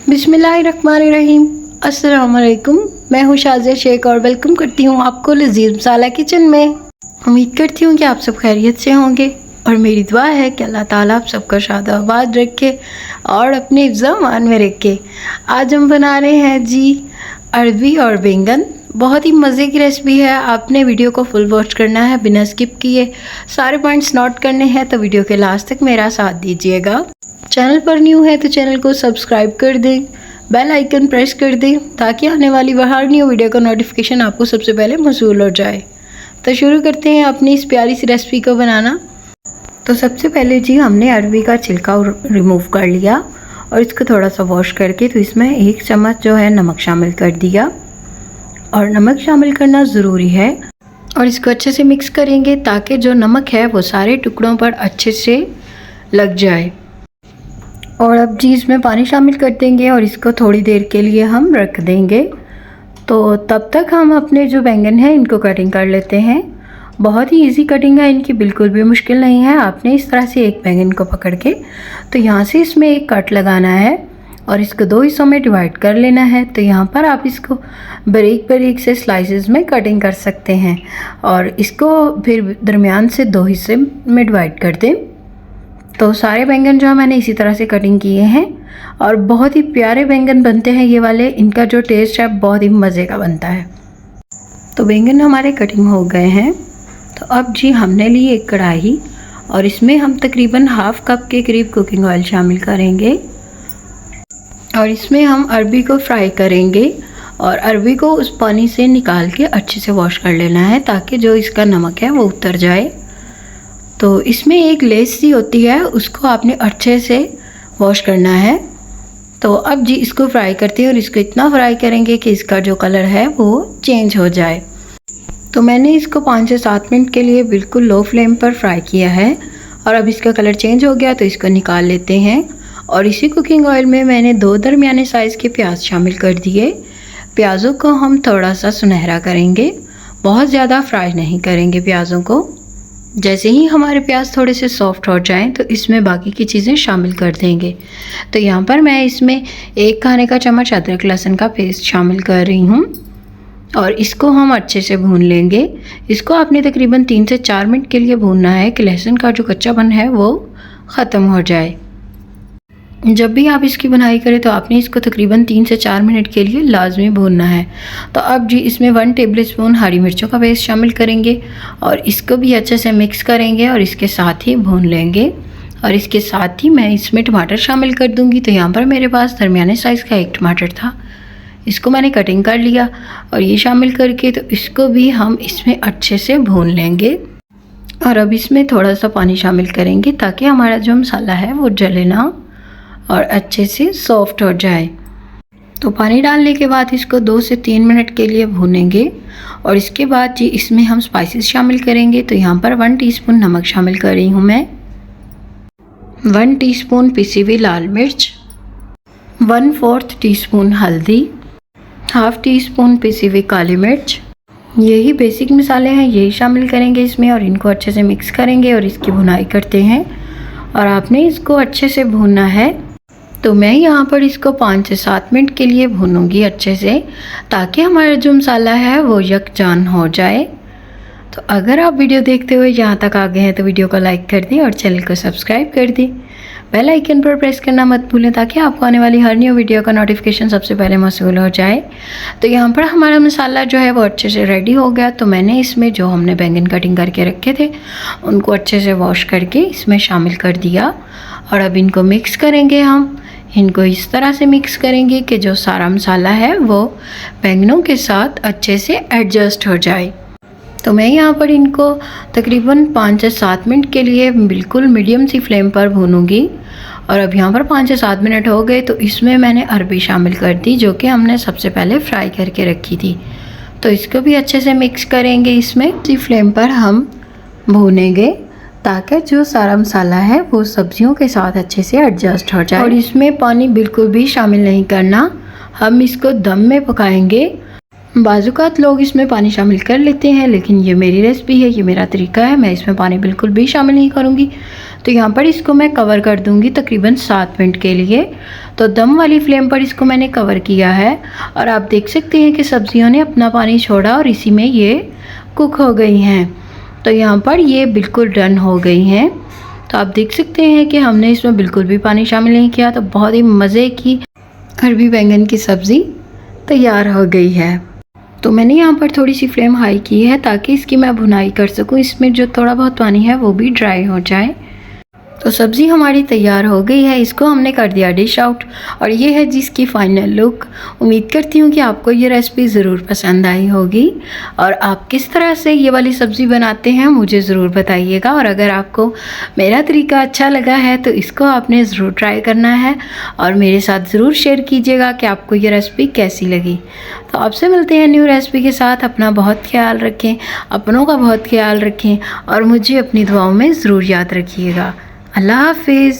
बिस्मिल्लाहिर्रहमानिर्रहीम। अस्सलाम वालेकुम। मैं हूँ शाज़िया शेख और वेलकम करती हूँ आपको लजीज मसाला किचन में। उम्मीद करती हूँ कि आप सब खैरियत से होंगे और मेरी दुआ है कि अल्लाह ताला आप सबका शाद आबाद रखे और अपने हिफ्ज़-ओ-अमान में रखे। आज हम बना रहे हैं जी अरबी और बैंगन। बहुत ही मज़े की रेसिपी है। आपने वीडियो को फुल वॉच करना है बिना स्किप किए, सारे पॉइंट्स नोट करने हैं, तो वीडियो के लास्ट तक मेरा साथ दीजिएगा। चैनल पर न्यू है तो चैनल को सब्सक्राइब कर दें, बेल आइकन प्रेस कर दें ताकि आने वाली हर न्यू वीडियो का नोटिफिकेशन आपको सबसे पहले मौसूल हो जाए। तो शुरू करते हैं अपनी इस प्यारी सी रेसिपी को बनाना। तो सबसे पहले जी हमने अरबी का छिलका रिमूव कर लिया और इसको थोड़ा सा वॉश करके तो इसमें 1 चम्मच जो है नमक शामिल कर दिया। और नमक शामिल करना ज़रूरी है और इसको अच्छे से मिक्स करेंगे ताकि जो नमक है वो सारे टुकड़ों पर अच्छे से लग जाए। और अब जी इसमें पानी शामिल कर देंगे और इसको थोड़ी देर के लिए हम रख देंगे। तो तब तक हम अपने जो बैंगन हैं इनको कटिंग कर लेते हैं। बहुत ही इजी कटिंग है इनकी, बिल्कुल भी मुश्किल नहीं है। आपने इस तरह से एक बैंगन को पकड़ के तो यहाँ से इसमें एक कट लगाना है और इसको 2 हिस्सों में डिवाइड कर लेना है। तो यहाँ पर आप इसको बारीक से स्लाइसेस में कटिंग कर सकते हैं और इसको फिर दरमियान से 2 हिस्से में डिवाइड कर दें। तो सारे बैंगन जो है मैंने इसी तरह से कटिंग किए हैं और बहुत ही प्यारे बैंगन बनते हैं ये वाले। इनका जो टेस्ट है बहुत ही मज़े का बनता है। तो बैंगन हमारे कटिंग हो गए हैं। तो अब जी हमने ली एक कढ़ाई और इसमें हम तकरीबन ½ कप के करीब कुकिंग ऑयल शामिल करेंगे और इसमें हम अरबी को फ्राई करेंगे और अरबी को उस पानी से निकाल के अच्छे से वॉश कर लेना है ताकि जो इसका नमक है वो उतर जाए। तो इसमें एक लेस सी होती है, उसको आपने अच्छे से वॉश करना है। तो अब जी इसको फ्राई करते हैं और इसको इतना फ्राई करेंगे कि इसका जो कलर है वो चेंज हो जाए। तो मैंने इसको 5 से 7 मिनट के लिए बिल्कुल लो फ्लेम पर फ्राई किया है और अब इसका कलर चेंज हो गया तो इसको निकाल लेते हैं। और इसी कुकिंग ऑयल में मैंने 2 दरमियाने साइज़ के प्याज शामिल कर दिए। प्याज़ों को हम थोड़ा सा सुनहरा करेंगे, बहुत ज़्यादा फ्राई नहीं करेंगे प्याज़ों को। जैसे ही हमारे प्याज थोड़े से सॉफ्ट हो जाएं तो इसमें बाकी की चीज़ें शामिल कर देंगे। तो यहाँ पर मैं इसमें 1 खाने का चम्मच अदरक लहसुन का पेस्ट शामिल कर रही हूँ और इसको हम अच्छे से भून लेंगे। इसको आपने तकरीबन 3 से 4 मिनट के लिए भूनना है कि लहसुन का जो कच्चापन है वो ख़त्म हो जाए। जब भी आप इसकी बुनाई करें तो आपने इसको तकरीबन 3 से 4 मिनट के लिए लाजमी भूनना है। तो अब जी इसमें 1 टेबलस्पून हरी मिर्चों का पेस्ट शामिल करेंगे और इसको भी अच्छे से मिक्स करेंगे और इसके साथ ही भून लेंगे। और इसके साथ ही मैं इसमें टमाटर शामिल कर दूंगी। तो यहाँ पर मेरे पास दरमियाने साइज़ का 1 टमाटर था, इसको मैंने कटिंग कर लिया और ये शामिल करके तो इसको भी हम इसमें अच्छे से भून लेंगे। और अब इसमें थोड़ा सा पानी शामिल करेंगे ताकि हमारा जो मसाला है वो जले ना और अच्छे से सॉफ्ट हो जाए। तो पानी डालने के बाद इसको 2 से 3 मिनट के लिए भूनेंगे और इसके बाद जी इसमें हम स्पाइसेस शामिल करेंगे। तो यहाँ पर 1 टीस्पून नमक शामिल कर रही हूँ मैं, 1 टीस्पून पिसी हुई लाल मिर्च, 1/4 टीस्पून हल्दी, ½ टीस्पून पिसी हुई काली मिर्च। यही बेसिक मसाले हैं, यही शामिल करेंगे इसमें और इनको अच्छे से मिक्स करेंगे और इसकी भुनाई करते हैं। और आपने इसको अच्छे से भूनना है। तो मैं यहाँ पर इसको 5 से 7 मिनट के लिए भूनूंगी अच्छे से ताकि हमारा जो मसाला है वो यकजान हो जाए। तो अगर आप वीडियो देखते हुए यहाँ तक आ गए हैं तो वीडियो को लाइक कर दें और चैनल को सब्सक्राइब कर दें। बेल आइकन पर प्रेस करना मत भूलें ताकि आपको आने वाली हर न्यू वीडियो का नोटिफिकेशन सबसे पहले मौसूल हो जाए। तो यहाँ पर हमारा मसाला जो है वो अच्छे से रेडी हो गया। तो मैंने इसमें जो हमने बैंगन कटिंग करके रखे थे उनको अच्छे से वॉश करके इसमें शामिल कर दिया और अब इनको मिक्स करेंगे। हम इनको इस तरह से मिक्स करेंगे कि जो सारा मसाला है वो बैंगनों के साथ अच्छे से एडजस्ट हो जाए। तो मैं यहाँ पर इनको तकरीबन 5 से 7 मिनट के लिए बिल्कुल मीडियम सी फ्लेम पर भूनूंगी। और अब यहाँ पर 5 से 7 मिनट हो गए तो इसमें मैंने अरबी शामिल कर दी जो कि हमने सबसे पहले फ्राई करके रखी थी। तो इसको भी अच्छे से मिक्स करेंगे, इसमें इसी फ्लेम पर हम भूनेंगे ताकि जो सारा मसाला है वो सब्जियों के साथ अच्छे से एडजस्ट हो जाए। और इसमें पानी बिल्कुल भी शामिल नहीं करना, हम इसको दम में पकाएंगे। बाज़ुकात लोग इसमें पानी शामिल कर लेते हैं लेकिन ये मेरी रेसिपी है, ये मेरा तरीका है, मैं इसमें पानी बिल्कुल भी शामिल नहीं करूँगी। तो यहाँ पर इसको मैं कवर कर दूँगी तकरीबन 7 मिनट के लिए। तो दम वाली फ्लेम पर इसको मैंने कवर किया है और आप देख सकते हैं कि सब्जियों ने अपना पानी छोड़ा और इसी में ये कुक हो गई हैं। तो यहाँ पर ये बिल्कुल डन हो गई हैं। तो आप देख सकते हैं कि हमने इसमें बिल्कुल भी पानी शामिल नहीं किया। तो बहुत ही मज़े की अरबी बैंगन की सब्ज़ी तैयार हो गई है। तो मैंने यहाँ पर थोड़ी सी फ्लेम हाई की है ताकि इसकी मैं भुनाई कर सकूँ, इसमें जो थोड़ा बहुत पानी है वो भी ड्राई हो जाए। तो सब्ज़ी हमारी तैयार हो गई है, इसको हमने कर दिया डिश आउट और ये है जिसकी फ़ाइनल लुक। उम्मीद करती हूँ कि आपको ये रेसिपी ज़रूर पसंद आई होगी और आप किस तरह से ये वाली सब्ज़ी बनाते हैं मुझे ज़रूर बताइएगा। और अगर आपको मेरा तरीका अच्छा लगा है तो इसको आपने ज़रूर ट्राई करना है और मेरे साथ ज़रूर शेयर कीजिएगा कि आपको ये रेसिपी कैसी लगी। तो आपसे मिलते हैं न्यू रेसिपी के साथ। अपना बहुत ख्याल रखें, अपनों का बहुत ख्याल रखें और मुझे अपनी दुआओं में ज़रूर याद रखिएगा। अल्लाह हाफिज़।